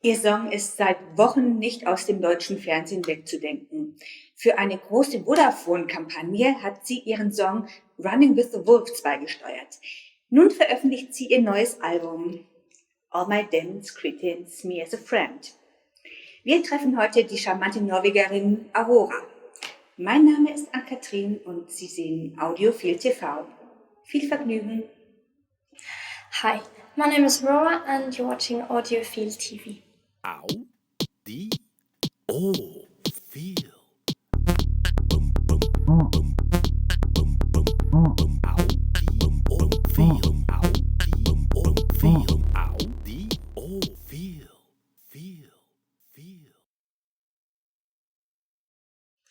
Ihr Song ist seit Wochen nicht aus dem deutschen Fernsehen wegzudenken. Für eine große Vodafone-Kampagne hat sie ihren Song Running with the Wolves beigesteuert. Nun veröffentlicht sie ihr neues Album All My Dance Cretins Me as a Friend. Wir treffen heute die charmante Norwegerin Aurora. Mein Name ist Ann-Kathrin und Sie sehen Audiophil TV. Viel Vergnügen! Hi, my name is Aurora and you're watching Audiophil TV. Feel.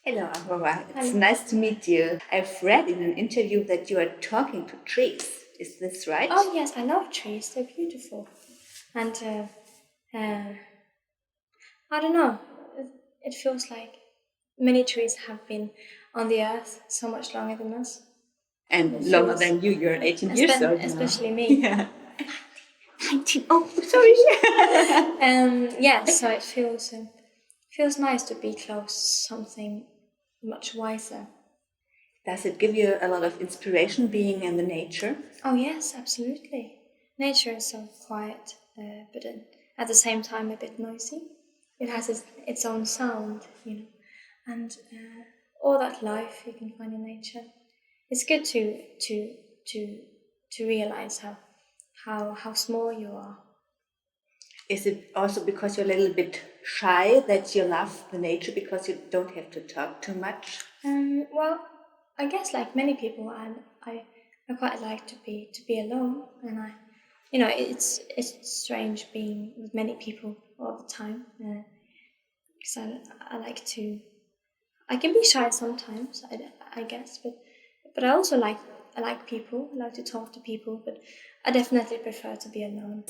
Hello, Aurora. It's Hello. nice to meet you. I've read in an interview that you are talking to trees. Is this right? Oh yes, I love trees. They're beautiful, and I don't know. It feels like many trees have been on the earth so much longer than us. And longer than you. You're 18 years old now. Especially me. Yeah. 19. Oh, sorry. Yeah. So it feels nice to be close to something much wiser. Does it give you a lot of inspiration being in the nature? Oh yes, absolutely. Nature is so quiet, but at the same time a bit noisy. It has its own sound, and all that life you can find in nature. It's good to realize how small you are. Is it also because you're a little bit shy that you love the nature because you don't have to talk too much? Well, I guess like many people, I quite like to be alone, and it's strange being with many people all the time. Because I can be shy sometimes, I guess, but I also I like people. I like to talk to people, but I definitely prefer to be alone.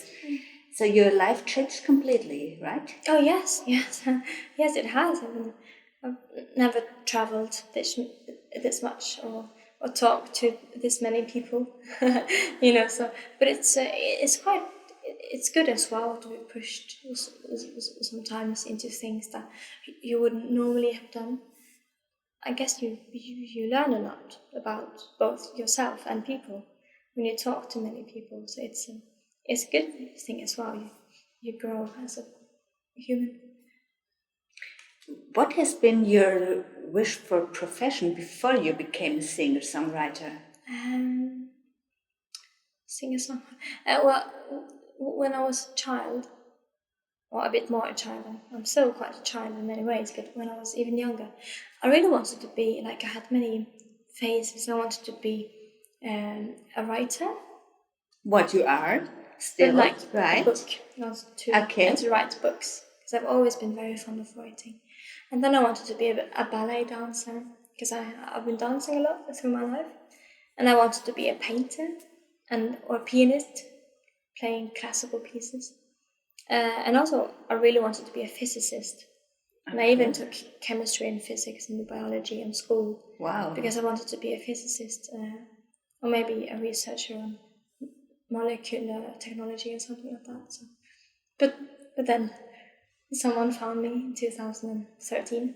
So your life changed completely, right? Oh yes, yes, it has. I've never travelled this much or talked to this many people, So, but it's good as well to be pushed sometimes into things that you wouldn't normally have done. I guess you learn a lot about both yourself and people when you talk to many people. So it's a good thing as well. You grow as a human. What has been your wish for profession before you became a singer-songwriter? Singer-songwriter. Well, when I was a child, or a bit more a child, I'm still quite a child in many ways, but when I was even younger, I really wanted to be, I had many phases. I wanted to be a writer. What you are still, right? A book. I wanted to write books, because I've always been very fond of writing. And then I wanted to be a ballet dancer, because I've been dancing a lot through my life. And I wanted to be a painter or a pianist, playing classical pieces. And also, I really wanted to be a physicist. Okay. And I even took chemistry and physics and biology in school. Wow. Because I wanted to be a physicist, or maybe a researcher on molecular technology or something like that. So, but then someone found me in 2013,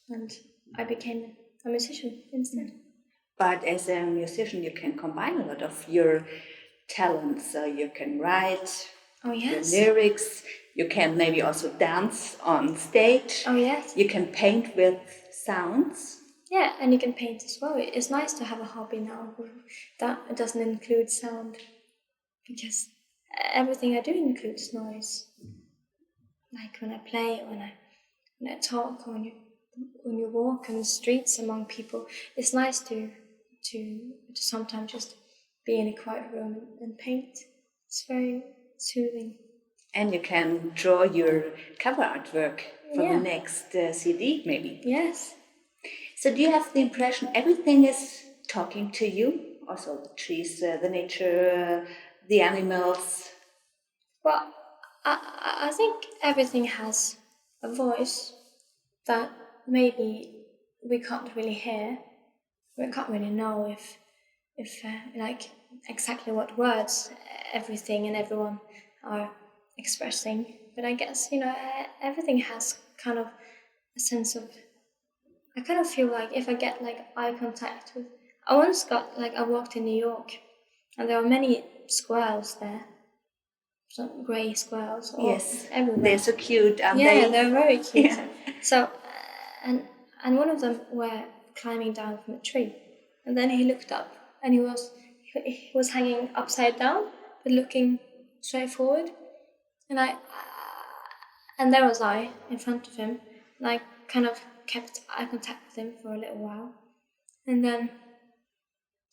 and I became a musician instead. But as a musician, you can combine a lot of your talents. So you can write. Oh yes. Your lyrics. You can maybe also dance on stage. Oh yes. You can paint with sounds. Yeah, and you can paint as well. It's nice to have a hobby now that doesn't include sound, because everything I do includes noise. Like when I play, when I talk, when you walk on the streets among people, it's nice to sometimes just be in a quiet room and paint. It's very soothing. And you can draw your cover artwork for the next CD, maybe. Yes. So do you have the impression everything is talking to you? Also the trees, the nature, the animals? Well, I think everything has a voice that maybe we can't really hear. We can't really know if exactly what words everything and everyone are expressing. But I guess, everything has kind of a sense of, I kind of feel like if I get like eye contact with, I walked in New York and there were many squirrels there, some grey squirrels Yes, everywhere. they're so cute, aren't Yeah, they? they're very cute. Yeah. So, and one of them were climbing down from a tree, and then he looked up, and he was hanging upside down, but looking straight forward, and and there was I in front of him, and I kind of kept eye contact with him for a little while, and then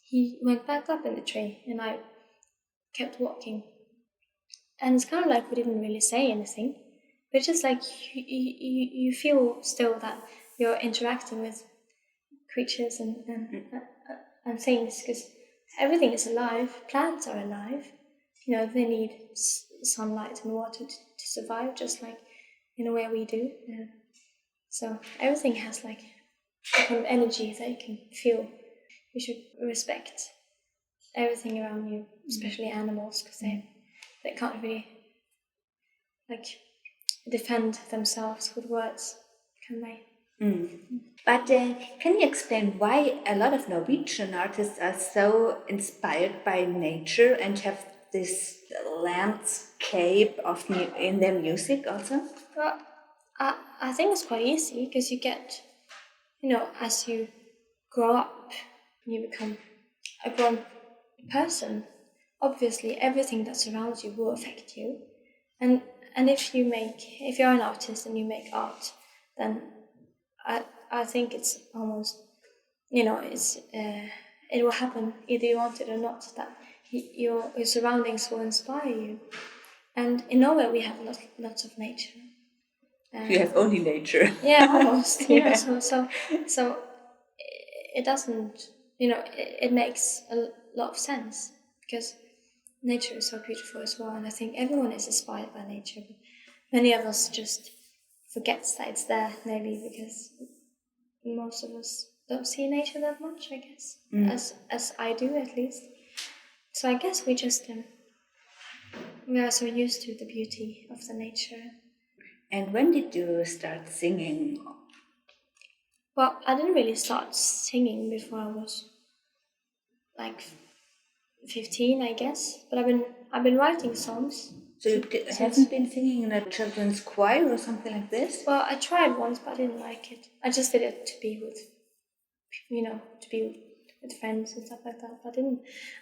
he went back up in the tree, and I kept walking, and it's kind of like we didn't really say anything. But just like you feel still that you're interacting with creatures and things, because everything is alive. Plants are alive. They need sunlight and water to survive, just like in a way we do. So everything has like a kind of energy that you can feel. You should respect everything around you, especially animals, because they can't really like defend themselves with words, can they? But can you explain why a lot of Norwegian artists are so inspired by nature and have this landscape in their music also? Well, I think it's quite easy because you get, as you grow up, you become a grown person. Obviously, everything that surrounds you will affect you, and if you're an artist and you make art, then I think it's almost, it will happen either you want it or not, that your surroundings will inspire you. And in Norway we have lots of nature. You have only nature. Yeah, almost. Yeah. So it doesn't, it makes a lot of sense because nature is so beautiful as well, and I think everyone is inspired by nature. But many of us just forgets that it's there, maybe because most of us don't see nature that much, I guess, as I do at least. So I guess we just we are so used to the beauty of the nature. And when did you start singing? Well, I didn't really start singing before I was like 15, I guess. But I've been writing songs. So you haven't been singing in a children's choir or something like this? Well, I tried once, but I didn't like it. I just did it to be with, with friends and stuff like that. But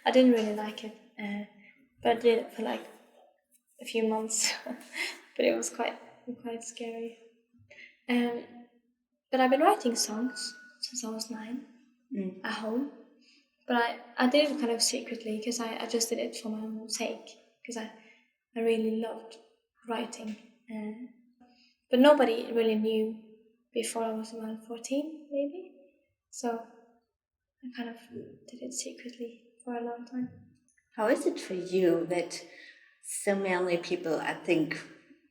I didn't really like it. But I did it for like a few months. But it was quite scary. But I've been writing songs since I was 9 at home. But I did it kind of secretly because I just did it for my own sake because I really loved writing. But nobody really knew before I was around 14, maybe. So I kind of did it secretly for a long time. How is it for you that so many people, I think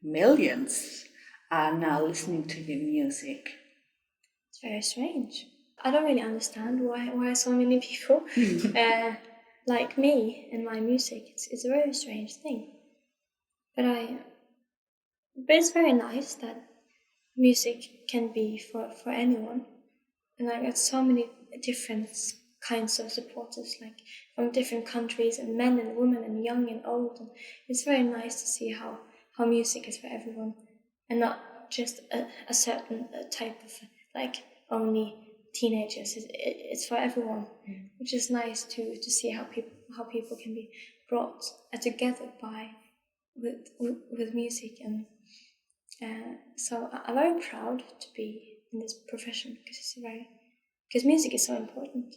millions, are now listening to your music? It's very strange. I don't really understand why so many people like me and my music. It's a very strange thing. But it's very nice that music can be for anyone. And I got so many different kinds of supporters, like from different countries, and men and women and young and old. And it's very nice to see how music is for everyone and not just a certain type of, like, only teenagers. It's for everyone, which is nice to see how people can be brought together with music. And so I'm very proud to be in this profession because music is so important.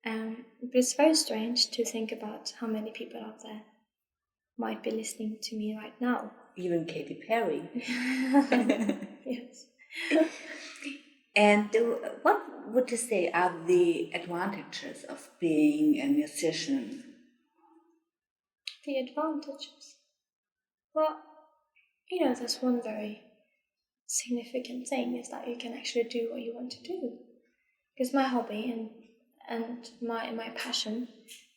But it's very strange to think about how many people out there might be listening to me right now. Even Katy Perry. Yes. And what would you say are the advantages of being a musician? The advantages? Well, there's one very significant thing is that you can actually do what you want to do. Because my hobby and my passion,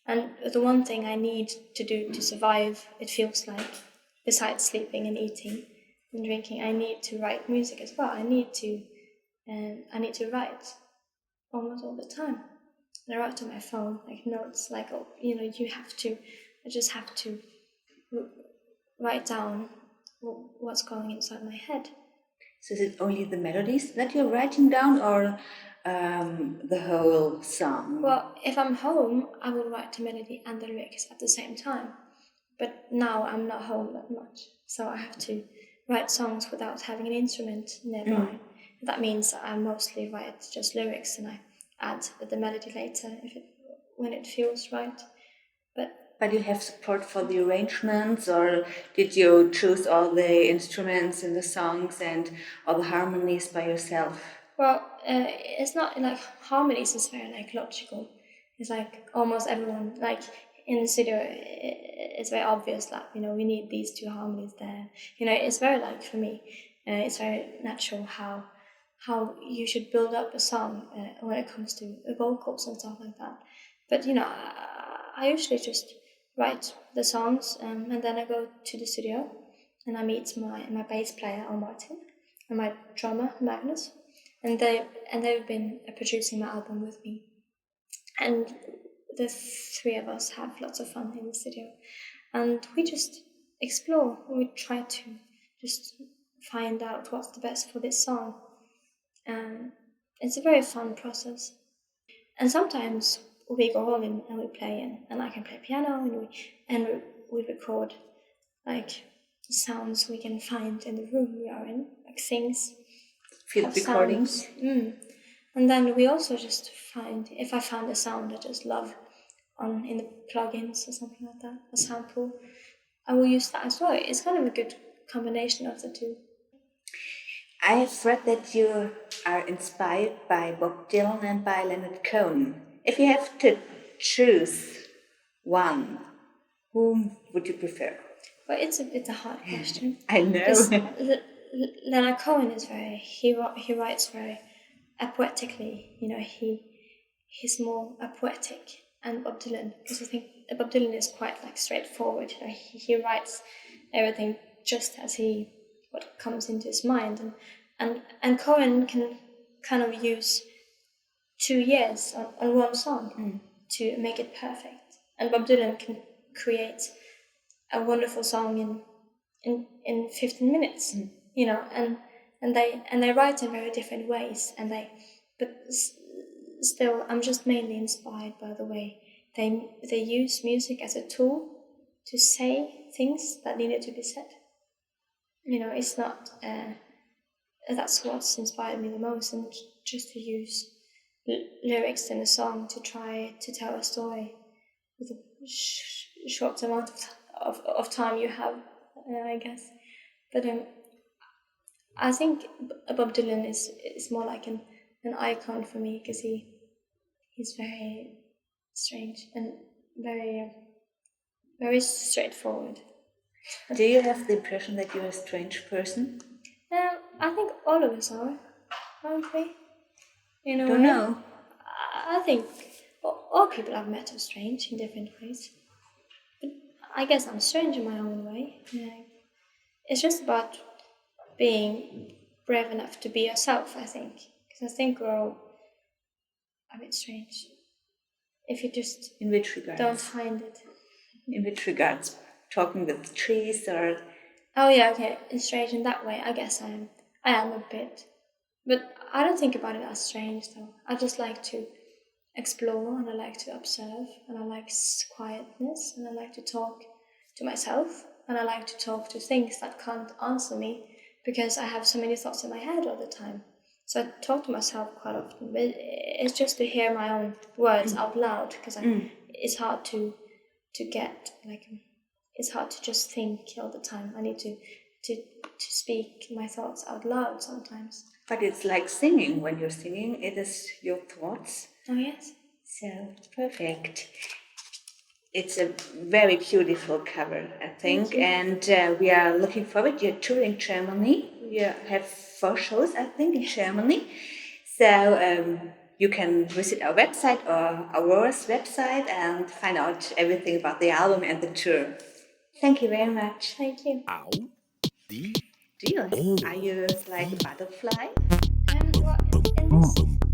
and the one thing I need to do to survive, it feels like, besides sleeping and eating, and drinking, I need to write music as well. I need to write almost all the time. And I write on my phone, like notes, like, oh, I just have to write down what's going inside my head. So is it only the melodies that you're writing down, or the whole song? Well, if I'm home, I will write the melody and the lyrics at the same time. But now I'm not home that much, so I have to write songs without having an instrument nearby. That means I mostly write just lyrics and I add the melody later when it feels right. But you have support for the arrangements, or did you choose all the instruments in the songs and all the harmonies by yourself? Well, it's not like harmonies is very like logical. It's like almost everyone like in the studio. It's very obvious that we need these two harmonies there. It's very like for me, it's very natural how you should build up a song when it comes to vocals and stuff like that. But I usually just write the songs and then I go to the studio and I meet my bass player Martin and my drummer Magnus, and they've been producing my album with me, and the three of us have lots of fun in the studio, and we just explore. We try to just find out what's the best for this song. It's a very fun process, and sometimes we go all in and we play, and I can play piano, and we record like sounds we can find in the room we are in, like things. Field recordings. And then we also just if I find a sound I just love in the plugins or something like that, a sample, I will use that as well. It's kind of a good combination of the two. I have read that you are inspired by Bob Dylan and by Leonard Cohen. If you have to choose one, whom would you prefer? Well, it's a hard question. I know. Leonard Cohen is he writes very poetically. He's more poetic, and Bob Dylan, because I think Bob Dylan is quite like straightforward. He writes everything just as what comes into his mind, and Cohen can kind of use 2 years on one song to make it perfect, and Bob Dylan can create a wonderful song in 15 minutes, and they write in very different ways, but still I'm just mainly inspired by the way they use music as a tool to say things that needed to be said. It's not that's what's inspired me the most, and just to use lyrics in a song to try to tell a story with a short amount of time you have, I guess. But I think Bob Dylan is more like an icon for me, because he's very strange and very very straightforward. Do you have the impression that you're a strange person? I think all of us are, aren't we? Don't know. I think all people I've met are strange in different ways. But I guess I'm strange in my own way. It's just about being brave enough to be yourself, I think. Because I think we're all a bit strange. If you just In which regards? don't hide it. In which regards? Talking with trees, or? Oh yeah, okay. It's strange in that way. I guess I am a bit. But I don't think about it as strange, though. I just like to explore, and I like to observe, and I like quietness, and I like to talk to myself, and I like to talk to things that can't answer me, because I have so many thoughts in my head all the time. So I talk to myself quite often, but it's just to hear my own words out loud, because it's hard to get, like, it's hard to just think all the time. I need to speak my thoughts out loud sometimes. But it's like singing. When you're singing, it is your thoughts. Oh yes. So it's perfect. It's a very beautiful cover, I think, and we are looking forward. You're touring Germany. You have 4 shows, I think, in Germany. So you can visit our website or Aurora's website and find out everything about the album and the tour. Thank you very much. Thank you. Audi. Do you? Are you like a butterfly? Well, in this